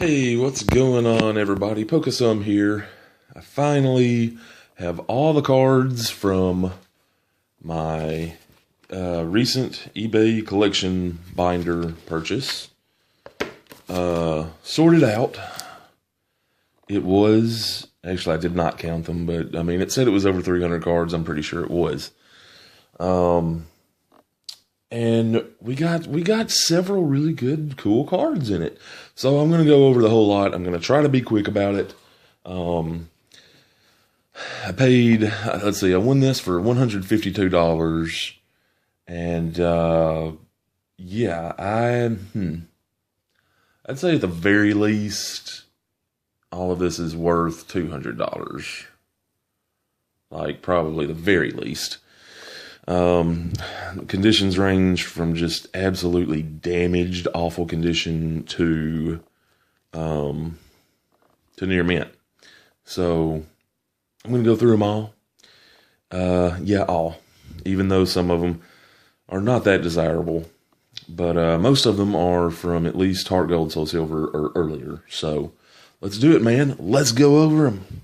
Hey, what's going on, everybody? Pokesum here. I finally have all the cards from my recent eBay collection binder purchase sorted out. It was, actually I did not count them, but I mean it said it was over 300 cards. I'm pretty sure it was. And we got several really good, cool cards in it. So I'm going to go over the whole lot. I'm going to try to be quick about it. I paid, let's see, I won this for $152. And, yeah, I'd say at the very least, all of this is worth $200. Like, probably the very least. Conditions range from just absolutely damaged, awful condition to near mint. So I'm going to go through them all. Yeah, all. Even though some of them are not that desirable. But most of them are from at least Heart Gold, Soul Silver, or earlier. So let's do it, man. Let's go over them.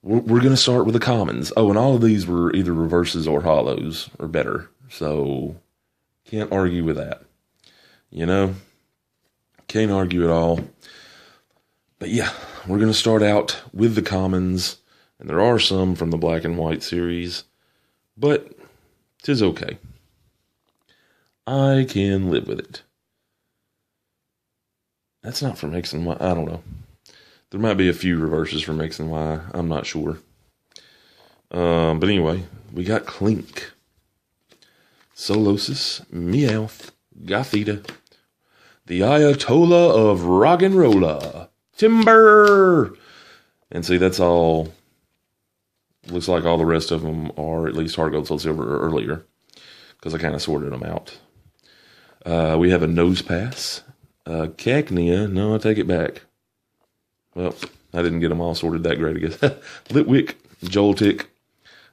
We're going to start with the commons. Oh, and all of these were either reverses or holos, or better. So, can't argue with that. You know? Can't argue at all. But yeah, we're going to start out with the commons. And there are some from the black and white series. But, 'tis okay. I can live with it. That's not from X and Y. I don't know. There might be a few reverses from X and Y. I'm not sure. But anyway, we got Clink, Solosis, Meowth, Gothita, the Ayatollah of Rock and Rolla, Timber. And see, that's all. Looks like all the rest of them are at least Heart Gold, Soul Silver or earlier. Because I kind of sorted them out. We have a Nose Pass. Cacnea. No, I take it back. Well, I didn't get them all sorted that great, I guess. Litwick, Joltik.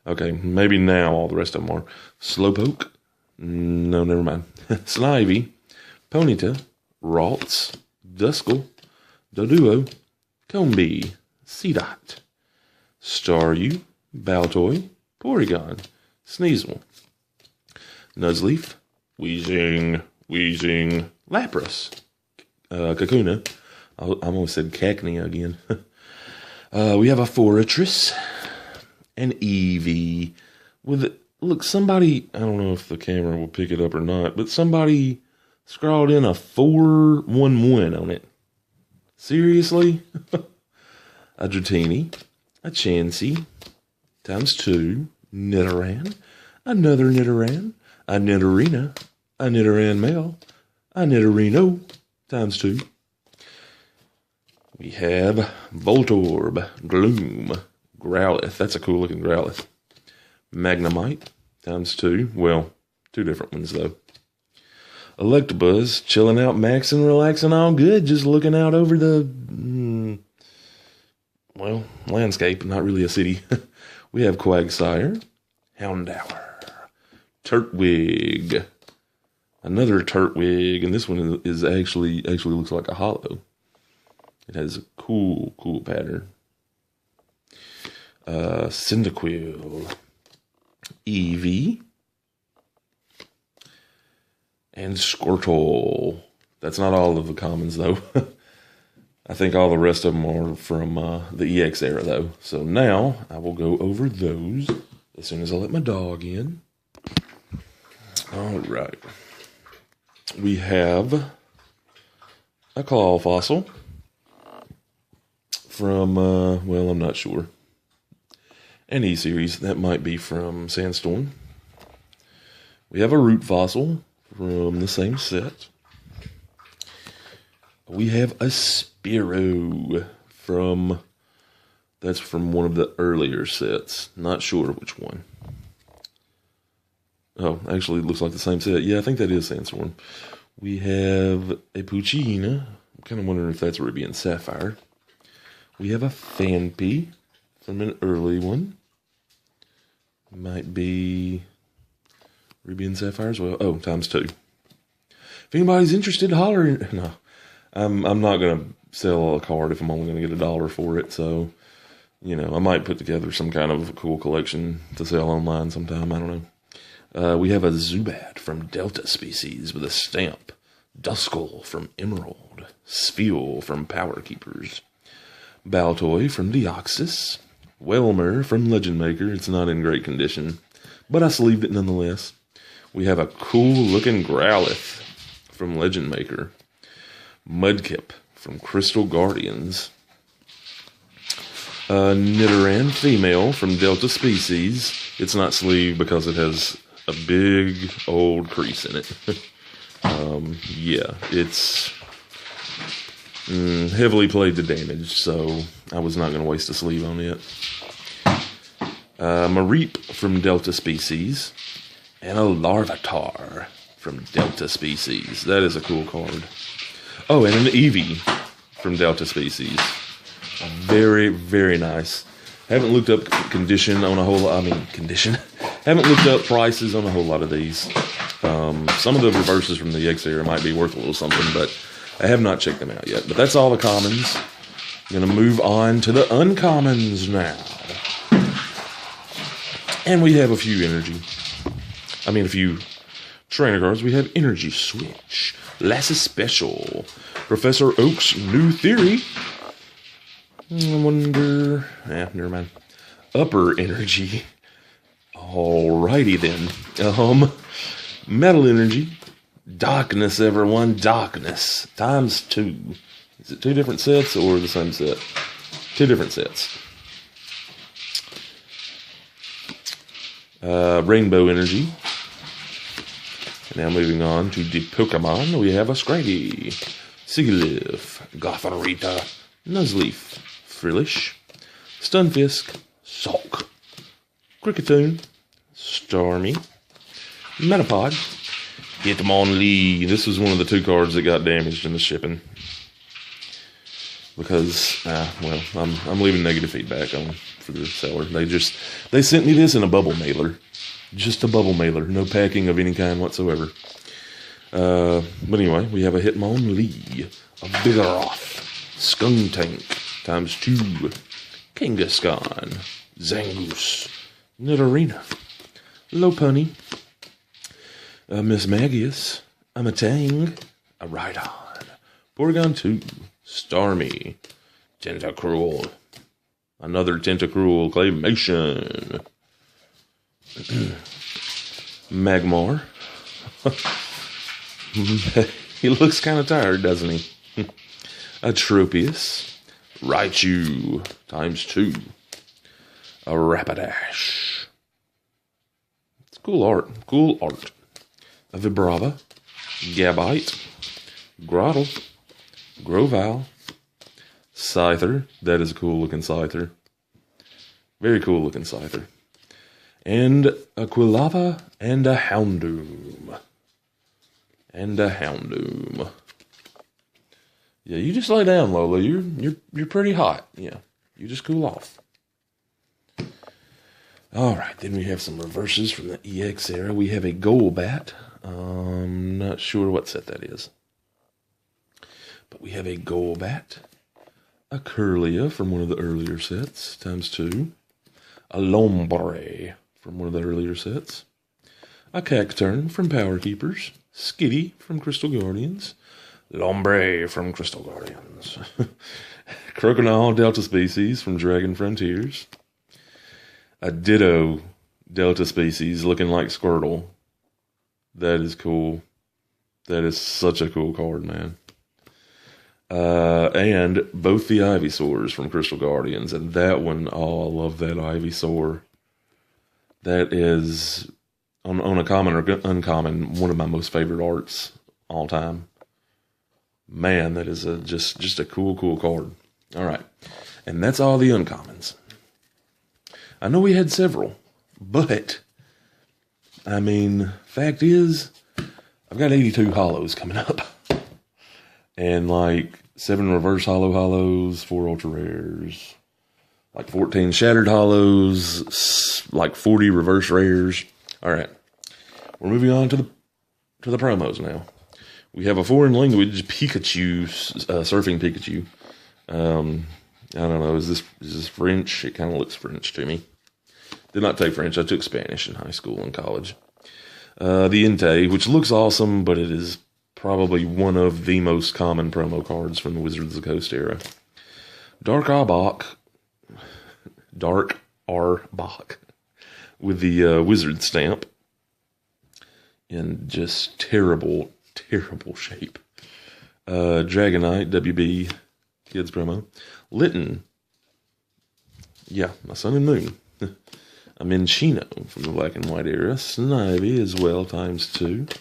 Okay, maybe now all the rest of them are. Slowpoke. No, never mind. Snivy, Ponyta, Ralts, Duskull, Doduo, Combee, Seedot, Staryu, Baltoy, Porygon, Sneasel, Nuzleaf, Weezing, Lapras, Kakuna. I almost said Cacnea again. We have a Forretress, an Eevee with, look, somebody, I don't know if the camera will pick it up or not, but somebody scrawled in a 411 on it. Seriously? A Dratini, a Chansey, ×2, Nidoran, another Nidoran, a Nidorina, a Nidoran male, a Nidorino, ×2. We have Voltorb, Gloom, Growlithe. That's a cool looking Growlithe. Magnemite, ×2. Well, two different ones though. Electabuzz, chilling out, maxing, relaxing, all good. Just looking out over the, well, landscape, not really a city. We have Quagsire, Houndour, Turtwig, another Turtwig, and this one is actually looks like a holo. It has a cool pattern. Cyndaquil, Eevee, and Squirtle. That's not all of the commons, though. I think all the rest of them are from the EX era, though. So now I will go over those as soon as I let my dog in. All right. We have a Claw Fossil. From, well, I'm not sure. An E-Series, that might be from Sandstorm. We have a Root Fossil from the same set. We have a Spearow from, that's from one of the earlier sets. Not sure which one. Oh, actually it looks like the same set. Yeah, I think that is Sandstorm. We have a Poochyena. I'm kind of wondering if that's Ruby and Sapphire. We have a Phanpy from an early one. Might be Ruby and Sapphire as well. Oh, ×2. If anybody's interested, holler. No. I'm not going to sell a card if I'm only going to get $1 for it. So, you know, I might put together some kind of cool collection to sell online sometime. I don't know. We have a Zubat from Delta Species with a stamp. Duskull from Emerald. Spheal from Power Keepers. Baltoy from Deoxys. Whelmer from Legend Maker. It's not in great condition, but I sleeved it nonetheless. We have a cool looking Growlithe from Legend Maker. Mudkip from Crystal Guardians. Nidoran female from Delta Species. It's not sleeved because it has a big old crease in it. Yeah, it's heavily played to damage, so I was not going to waste a sleeve on it. Mareep from Delta Species. And a Larvitar from Delta Species. That is a cool card. Oh, and an Eevee from Delta Species. Very, very nice. Haven't looked up condition on a whole lot. Haven't looked up prices on a whole lot of these. Some of the reverses from the X era might be worth a little something, but I have not checked them out yet. But that's all the commons. I'm going to move on to the uncommons now. And we have a few a few trainer cards. We have Energy Switch, Lassie Special, Professor Oak's New Theory. I wonder... never mind. Upper Energy. Alrighty then. Metal Energy. Darkness, everyone. Darkness. Times 2. Is it 2 different sets or the same set? 2 different sets. Rainbow Energy. Now moving on to the Pokemon, we have a Scraggy, Sigilyph, Gothorita, Nuzleaf, Frillish, Stunfisk, Sulk, Kricketune, Starmie, Metapod, Hitmonlee. This was one of the 2 cards that got damaged in the shipping. Because, I'm leaving negative feedback for the seller. They sent me this in a bubble mailer. Just a bubble mailer. No packing of any kind whatsoever. But anyway, we have a Hitmonlee, a Vigoroth, Skuntank, times 2, Kangaskhan, Zangoose, Nidorina, Lopunny, a Mismagius, a Matang, a Rhydon, Porygon 2, Starmie, Tentacruel, another Tentacruel claymation, Magmar. He looks kind of tired, doesn't he? Atropius, Raichu, times 2, a Rapidash. It's cool art. A Vibrava, Gabite, Grottle, Grovyle, Scyther. That is a cool looking Scyther. Very cool looking Scyther. And a Quilava and a Houndoom. Yeah, you just lay down, Lola. You're pretty hot. Yeah, you just cool off. All right, then we have some reverses from the EX era. We have a Golbat. Not sure what set that is. But we have a Golbat, a Curlia from one of the earlier sets, times 2, a Lombre from one of the earlier sets, a Cacturn from Power Keepers, Skitty from Crystal Guardians, Lombre from Crystal Guardians, Crocodile Delta Species from Dragon Frontiers, a Ditto Delta Species looking like Squirtle. That is cool. That is such a cool card, man. And both the Ivysaurs from Crystal Guardians. And that one, oh, I love that Ivysaur. That is, on a common or uncommon, one of my most favorite arts all time. Man, that is just a cool card. All right. And that's all the uncommons. I know we had several, but, I mean, fact is, I've got 82 holos coming up. And like 7 reverse holos, 4 ultra rares, like 14 shattered holos, like 40 reverse rares. All right, we're moving on to the promos now. We have a foreign language Pikachu, surfing Pikachu. I don't know, is this French? It kind of looks French to me. Did not take French. I took Spanish in high school and college. The Entei, which looks awesome, but it is probably one of the most common promo cards from the Wizards of the Coast era. Dark Arbok with the wizard stamp in just terrible, terrible shape. Dragonite, WB Kids promo. Litten. Yeah, my sun and moon. A Minchino from the black and white era. Snivy as well, ×2.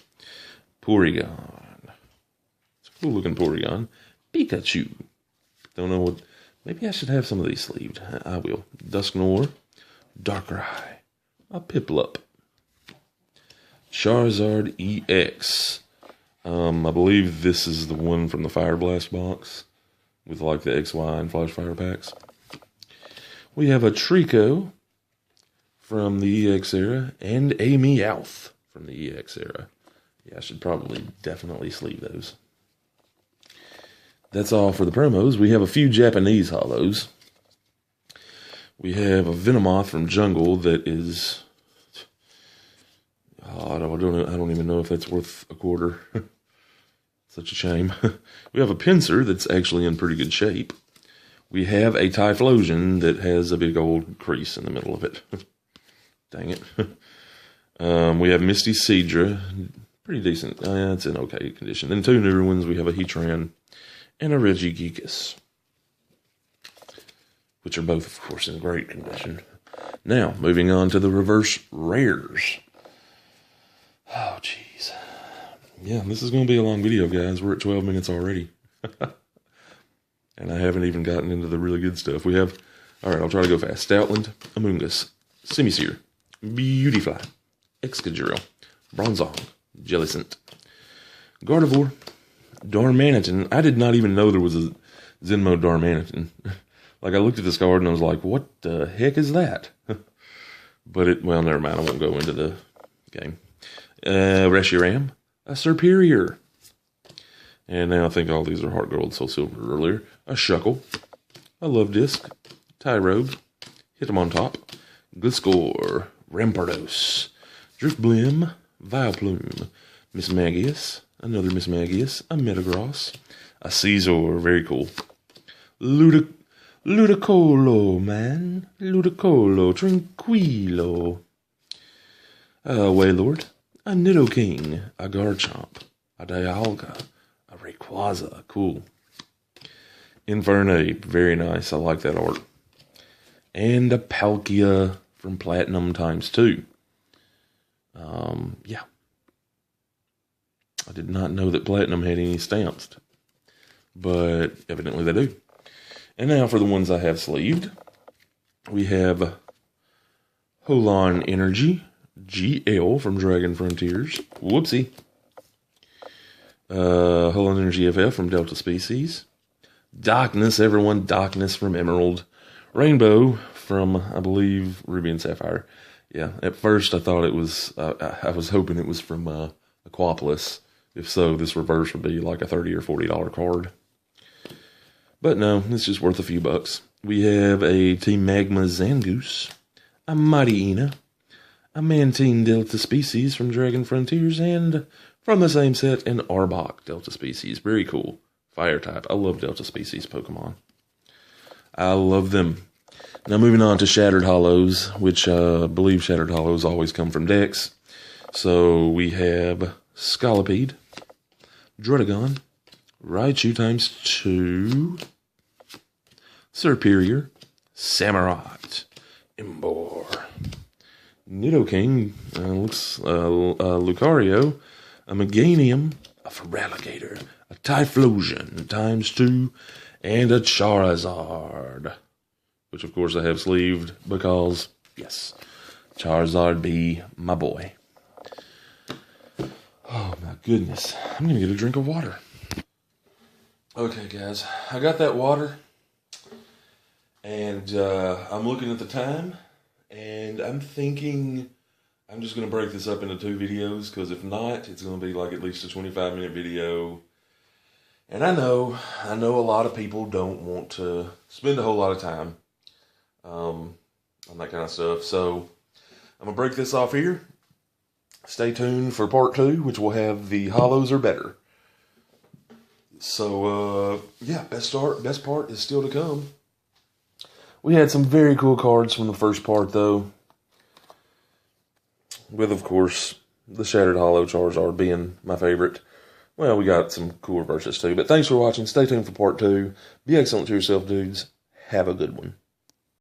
Porygon. It's a cool looking Porygon. Pikachu. Don't know what. Maybe I should have some of these sleeved. I will. Dusknoir. Darkrai. A Piplup. Charizard EX. I believe this is the one from the Fire Blast box with like the XY and Flash Fire packs. We have a Trico from the EX era and a Meowth from the EX era. Yeah, I should probably definitely sleeve those. That's all for the promos. We have a few Japanese holos. We have a Venomoth from Jungle that is... Oh, I don't even know if that's worth a quarter. Such a shame. We have a Pinsir that's actually in pretty good shape. We have a Typhlosion that has a big old crease in the middle of it. Dang it. We have Misty Seadra. Pretty decent. It's in okay condition. And two newer ones. We have a Heatran and a Regigigas, which are both, of course, in great condition. Now, moving on to the reverse rares. Oh, jeez. Yeah, this is going to be a long video, guys. We're at 12 minutes already. And I haven't even gotten into the really good stuff. We have, all right, I'll try to go fast. Stoutland, Amoonguss, Simisear, Beautyfly, Excadrill, Bronzong, Jellicent, Gardevoir, Darmanitan. I did not even know there was a Zenmo Darmanitan. Like, I looked at this card and I was like, what the heck is that? But well, never mind. I won't go into the game. Reshiram, a Serperior. And now I think all these are Heart Gold, Soul Silver earlier. A Shuckle, a Love Disc, Tyrobe, Hitmontop, Gliscor, Rampardos, Drifblim, Vileplume, Mismagius, another Mismagius, a Metagross, a Caesar, very cool. Ludicolo, man. Ludicolo, Tranquilo. A Wailord, a Nidoking, a Garchomp, a Dialga, a Rayquaza, cool. Infernape, very nice. I like that art. And a Palkia from Platinum ×2. Yeah. I did not know that Platinum had any stamps, but evidently they do. And now for the ones I have sleeved. We have Holon Energy GL from Dragon Frontiers. Whoopsie. Holon Energy FF from Delta Species. Darkness, everyone. Darkness from Emerald. Rainbow from, I believe, Ruby and Sapphire. Yeah, at first I thought it was, I was hoping it was from Aquapolis. If so, this reverse would be like a $30 or $40 card. But no, it's just worth a few bucks. We have a Team Magma Zangoose, a Mightyena, a Mantine Delta Species from Dragon Frontiers, and from the same set, an Arbok Delta Species. Very cool. Fire type. I love Delta Species Pokemon. I love them. Now moving on to Shattered Hollows, which I believe Shattered Hollows always come from decks. So we have Scolipede, Druddigon, Raichu ×2, Serperior, Samurott, Emboar, Nidoking, Lucario, a Meganium, a Feraligatr, a Typhlosion ×2, and a Charizard, which of course I have sleeved because, yes, Charizard be my boy. Oh my goodness, I'm gonna get a drink of water. Okay guys, I got that water, and I'm looking at the time, and I'm thinking I'm just going to break this up into 2 videos, because if not, it's going to be like at least a 25-minute video. And I know a lot of people don't want to spend a whole lot of time on that kind of stuff. So I'm going to break this off here. Stay tuned for part 2, which will have the holos are better. So, yeah, best part is still to come. We had some very cool cards from the first part, though. With, of course, the Shattered Holo Charizard being my favorite. Well, we got some cool reverses, too. But thanks for watching. Stay tuned for part 2. Be excellent to yourself, dudes. Have a good one.